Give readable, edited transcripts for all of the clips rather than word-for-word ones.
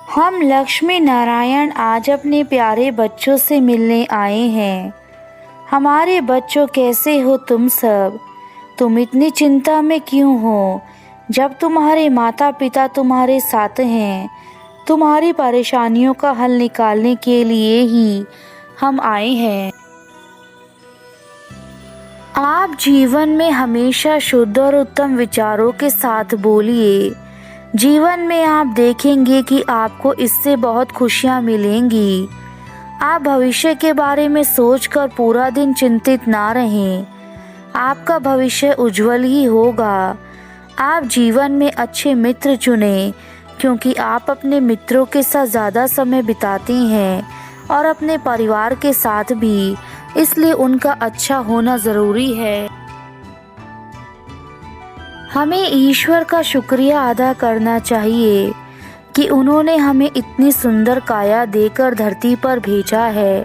हम लक्ष्मी नारायण आज अपने प्यारे बच्चों से मिलने आए हैं। हमारे बच्चों, कैसे हो तुम सब? तुम इतनी चिंता में क्यों हो? जब तुम्हारे माता पिता तुम्हारे साथ हैं, तुम्हारी परेशानियों का हल निकालने के लिए ही हम आए हैं। आप जीवन में हमेशा शुद्ध और उत्तम विचारों के साथ बोलिए। जीवन में आप देखेंगे कि आपको इससे बहुत खुशियाँ मिलेंगी। आप भविष्य के बारे में सोचकर पूरा दिन चिंतित ना रहें। आपका भविष्य उज्जवल ही होगा। आप जीवन में अच्छे मित्र चुनें, क्योंकि आप अपने मित्रों के साथ ज़्यादा समय बिताते हैं और अपने परिवार के साथ भी, इसलिए उनका अच्छा होना ज़रूरी है। हमें ईश्वर का शुक्रिया अदा करना चाहिए कि उन्होंने हमें इतनी सुंदर काया देकर धरती पर भेजा है।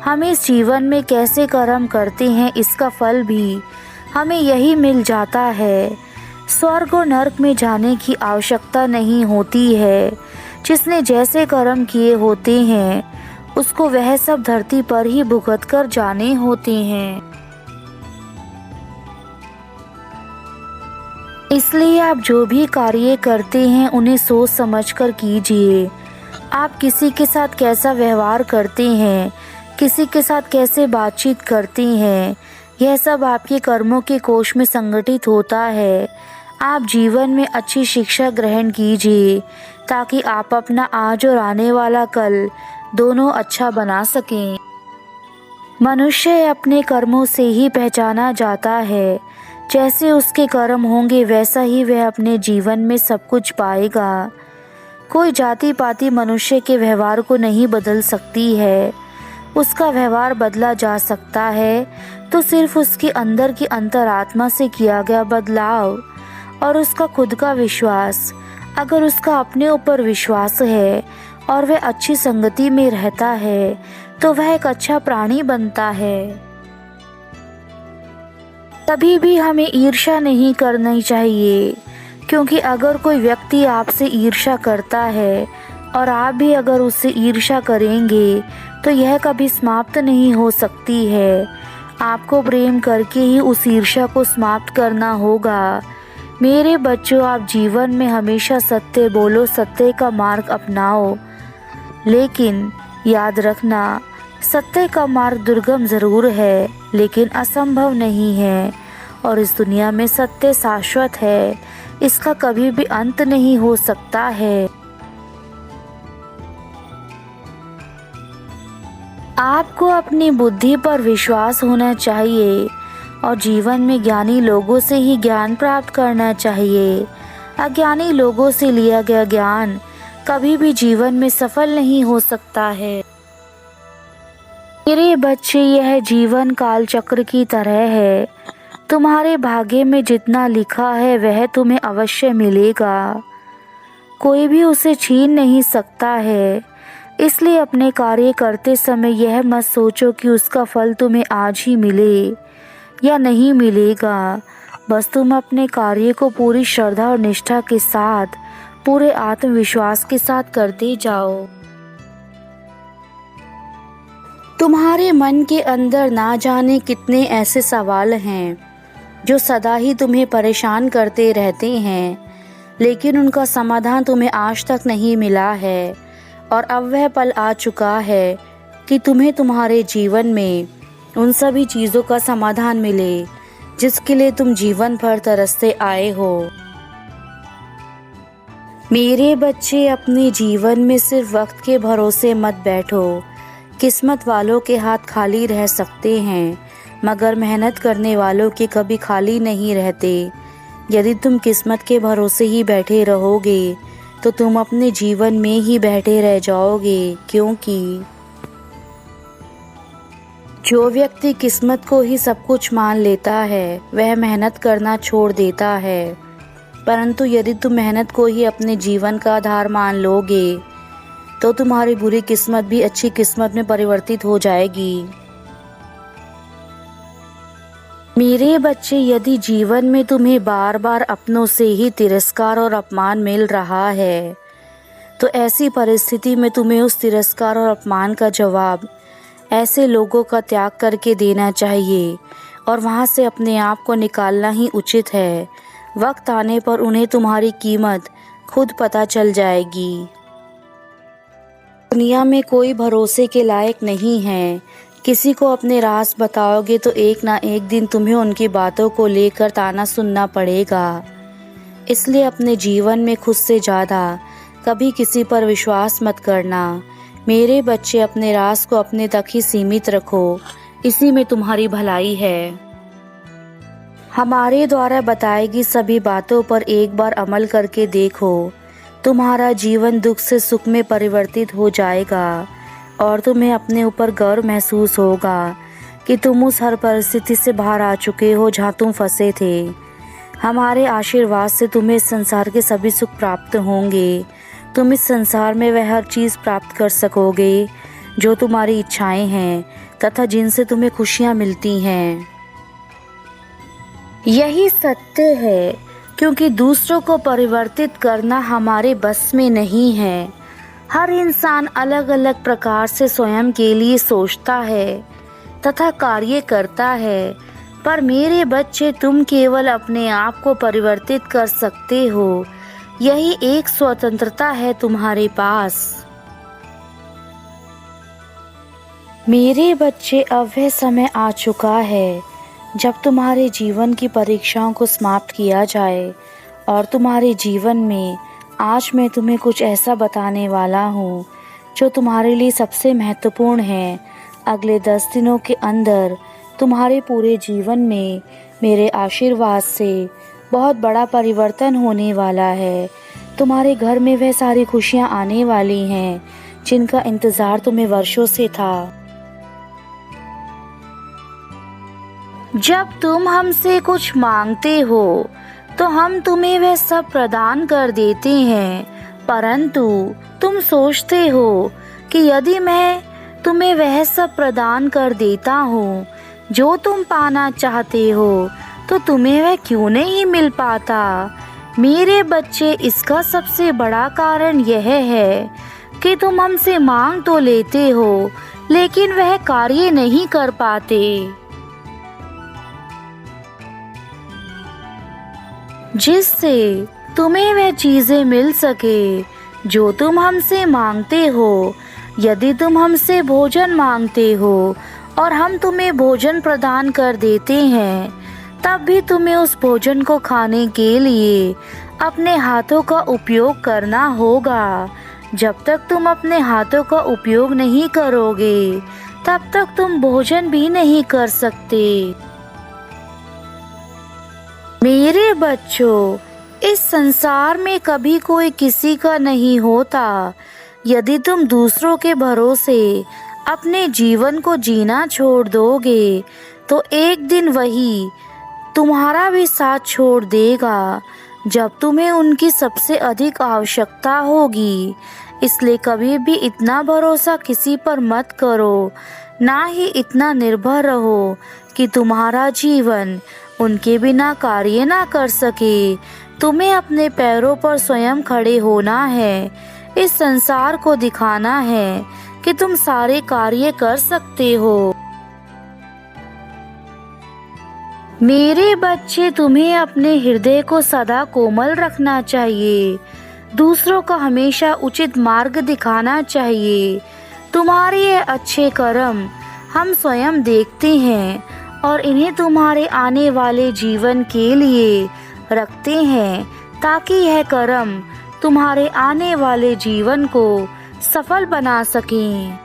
हम इस जीवन में कैसे कर्म करते हैं, इसका फल भी हमें यही मिल जाता है। स्वर्ग और नरक में जाने की आवश्यकता नहीं होती है। जिसने जैसे कर्म किए होते हैं, उसको वह सब धरती पर ही भुगत कर जाने होते हैं। इसलिए आप जो भी कार्य करते हैं, उन्हें सोच समझकर कीजिए। आप किसी के साथ कैसा व्यवहार करते हैं, किसी के साथ कैसे बातचीत करते हैं, यह सब आपके कर्मों के कोष में संगठित होता है। आप जीवन में अच्छी शिक्षा ग्रहण कीजिए, ताकि आप अपना आज और आने वाला कल दोनों अच्छा बना सकें। मनुष्य अपने कर्मों से ही पहचाना जाता है। जैसे उसके कर्म होंगे, वैसा ही वह अपने जीवन में सब कुछ पाएगा। कोई जाति पाति मनुष्य के व्यवहार को नहीं बदल सकती है। उसका व्यवहार बदला जा सकता है तो सिर्फ उसके अंदर की अंतरात्मा से किया गया बदलाव और उसका खुद का विश्वास। अगर उसका अपने ऊपर विश्वास है और वह अच्छी संगति में रहता है, तो वह एक अच्छा प्राणी बनता है। कभी भी हमें ईर्ष्या नहीं करनी चाहिए, क्योंकि अगर कोई व्यक्ति आपसे ईर्ष्या करता है और आप भी अगर उससे ईर्ष्या करेंगे, तो यह कभी समाप्त नहीं हो सकती है। आपको प्रेम करके ही उस ईर्ष्या को समाप्त करना होगा। मेरे बच्चों, आप जीवन में हमेशा सत्य बोलो, सत्य का मार्ग अपनाओ, लेकिन याद रखना, सत्य का मार्ग दुर्गम ज़रूर है, लेकिन असंभव नहीं है। और इस दुनिया में सत्य शाश्वत है, इसका कभी भी अंत नहीं हो सकता है। आपको अपनी बुद्धि पर विश्वास होना चाहिए और जीवन में ज्ञानी लोगों से ही ज्ञान प्राप्त करना चाहिए। अज्ञानी लोगों से लिया गया ज्ञान कभी भी जीवन में सफल नहीं हो सकता है। मेरे बच्चे, यह जीवन काल चक्र की तरह है। तुम्हारे भाग्य में जितना लिखा है, वह तुम्हें अवश्य मिलेगा। कोई भी उसे छीन नहीं सकता है। इसलिए अपने कार्य करते समय यह मत सोचो कि उसका फल तुम्हें आज ही मिले या नहीं मिलेगा। बस तुम अपने कार्य को पूरी श्रद्धा और निष्ठा के साथ, पूरे आत्मविश्वास के साथ करते जाओ। तुम्हारे मन के अंदर ना जाने कितने ऐसे सवाल हैं जो सदा ही तुम्हें परेशान करते रहते हैं, लेकिन उनका समाधान तुम्हें आज तक नहीं मिला है। और अब वह पल आ चुका है कि तुम्हें तुम्हारे जीवन में उन सभी चीज़ों का समाधान मिले जिसके लिए तुम जीवन भर तरसते आए हो। मेरे बच्चे, अपने जीवन में सिर्फ वक्त के भरोसे मत बैठो। किस्मत वालों के हाथ खाली रह सकते हैं, मगर मेहनत करने वालों के कभी खाली नहीं रहते। यदि तुम किस्मत के भरोसे ही बैठे रहोगे, तो तुम अपने जीवन में ही बैठे रह जाओगे, क्योंकि जो व्यक्ति किस्मत को ही सब कुछ मान लेता है, वह मेहनत करना छोड़ देता है। परंतु यदि तुम मेहनत को ही अपने जीवन का आधार मान लोगे, तो तुम्हारी बुरी किस्मत भी अच्छी किस्मत में परिवर्तित हो जाएगी। मेरे बच्चे, यदि जीवन में तुम्हें बार बार अपनों से ही तिरस्कार और अपमान मिल रहा है, तो ऐसी परिस्थिति में तुम्हें उस तिरस्कार और अपमान का जवाब ऐसे लोगों का त्याग करके देना चाहिए और वहाँ से अपने आप को निकालना ही उचित है। वक्त आने पर उन्हें तुम्हारी कीमत खुद पता चल जाएगी। दुनिया में कोई भरोसे के लायक नहीं है। किसी को अपने राज बताओगे तो एक ना एक दिन तुम्हें उनकी बातों को लेकर ताना सुनना पड़ेगा। इसलिए अपने जीवन में खुद से ज़्यादा कभी किसी पर विश्वास मत करना। मेरे बच्चे, अपने राज को अपने तक ही सीमित रखो, इसी में तुम्हारी भलाई है। हमारे द्वारा बताई गई सभी बातों पर एक बार अमल करके देखो, तुम्हारा जीवन दुख से सुख में परिवर्तित हो जाएगा और तुम्हें अपने ऊपर गर्व महसूस होगा कि तुम उस हर परिस्थिति से बाहर आ चुके हो जहाँ तुम फंसे थे। हमारे आशीर्वाद से तुम्हें इस संसार के सभी सुख प्राप्त होंगे। तुम इस संसार में वह हर चीज़ प्राप्त कर सकोगे जो तुम्हारी इच्छाएं हैं तथा जिनसे तुम्हें खुशियाँ मिलती हैं। यही सत्य है, क्योंकि दूसरों को परिवर्तित करना हमारे बस में नहीं है। हर इंसान अलग अलग प्रकार से स्वयं के लिए सोचता है तथा कार्य करता है, पर मेरे बच्चे, तुम केवल अपने आप को परिवर्तित कर सकते हो। यही एक स्वतंत्रता है तुम्हारे पास। मेरे बच्चे, अब वह समय आ चुका है जब तुम्हारे जीवन की परीक्षाओं को समाप्त किया जाए और तुम्हारे जीवन में आज मैं तुम्हें कुछ ऐसा बताने वाला हूँ जो तुम्हारे लिए सबसे महत्वपूर्ण है। अगले 10 दिनों के अंदर तुम्हारे पूरे जीवन में मेरे आशीर्वाद से बहुत बड़ा परिवर्तन होने वाला है। तुम्हारे घर में वह सारी खुशियाँ आने वाली हैं जिनका इंतज़ार तुम्हें वर्षों से था। जब तुम हमसे कुछ मांगते हो तो हम तुम्हें वह सब प्रदान कर देते हैं, परंतु तुम सोचते हो कि यदि मैं तुम्हें वह सब प्रदान कर देता हूँ जो तुम पाना चाहते हो तो तुम्हें वह क्यों नहीं मिल पाता। मेरे बच्चे, इसका सबसे बड़ा कारण यह है कि तुम हमसे मांग तो लेते हो लेकिन वह कार्य नहीं कर पाते। जिससे तुम्हें वह चीजें मिल सके जो तुम हमसे मांगते हो। यदि तुम हमसे भोजन मांगते हो और हम तुम्हें भोजन प्रदान कर देते हैं, तब भी तुम्हें उस भोजन को खाने के लिए अपने हाथों का उपयोग करना होगा। जब तक तुम अपने हाथों का उपयोग नहीं करोगे, तब तक तुम भोजन भी नहीं कर सकते। मेरे बच्चों, इस संसार में कभी कोई किसी का नहीं होता। यदि तुम दूसरों के भरोसे अपने जीवन को जीना छोड़ दोगे तो एक दिन वही तुम्हारा भी साथ छोड़ देगा जब तुम्हें उनकी सबसे अधिक आवश्यकता होगी। इसलिए कभी भी इतना भरोसा किसी पर मत करो, ना ही इतना निर्भर रहो कि तुम्हारा जीवन उनके बिना कार्य ना कर सके। तुम्हें अपने पैरों पर स्वयं खड़े होना है। इस संसार को दिखाना है कि तुम सारे कार्य कर सकते हो। मेरे बच्चे, तुम्हें अपने हृदय को सदा कोमल रखना चाहिए। दूसरों को हमेशा उचित मार्ग दिखाना चाहिए। तुम्हारे ये अच्छे कर्म हम स्वयं देखते हैं और इन्हें तुम्हारे आने वाले जीवन के लिए रखते हैं, ताकि यह कर्म तुम्हारे आने वाले जीवन को सफल बना सकें।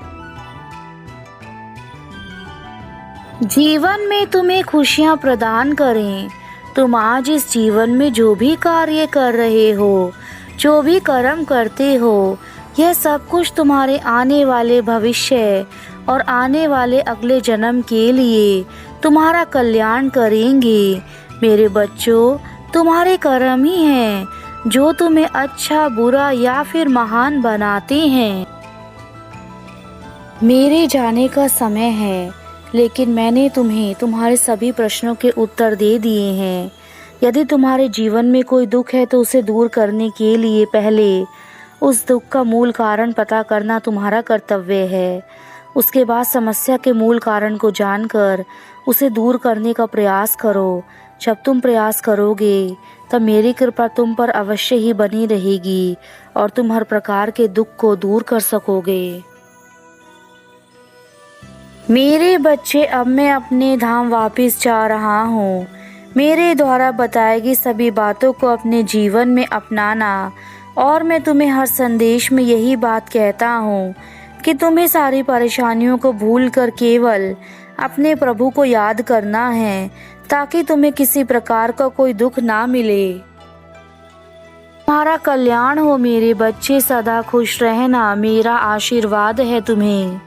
जीवन में तुम्हें खुशियाँ प्रदान करें। तुम आज इस जीवन में जो भी कार्य कर रहे हो, जो भी कर्म करते हो, यह सब कुछ तुम्हारे आने वाले भविष्य और आने वाले अगले जन्म के लिए तुम्हारा कल्याण करेंगे। मेरे बच्चों, तुम्हारे कर्म ही हैं जो तुम्हें अच्छा, बुरा या फिर महान बनाते हैं। मेरे जाने का समय है, लेकिन मैंने तुम्हें तुम्हारे सभी प्रश्नों के उत्तर दे दिए हैं। यदि तुम्हारे जीवन में कोई दुख है तो उसे दूर करने के लिए पहले उस दुख का मूल कारण पता करना तुम्हारा कर्तव्य है। उसके बाद समस्या के मूल कारण को जानकर उसे दूर करने का प्रयास करो। जब तुम प्रयास करोगे तब मेरी कृपा तुम पर अवश्य ही बनी रहेगी और तुम हर प्रकार के दुख को दूर कर सकोगे। मेरे बच्चे, अब मैं अपने धाम वापस जा रहा हूँ। मेरे द्वारा बताई गई सभी बातों को अपने जीवन में अपनाना, और मैं तुम्हें हर संदेश में यही बात कहता हूँ कि तुम्हें सारी परेशानियों को भूलकर केवल अपने प्रभु को याद करना है, ताकि तुम्हें किसी प्रकार का कोई दुख ना मिले। तुम्हारा कल्याण हो मेरे बच्चे, सदा खुश रहना मेरा आशीर्वाद है तुम्हें।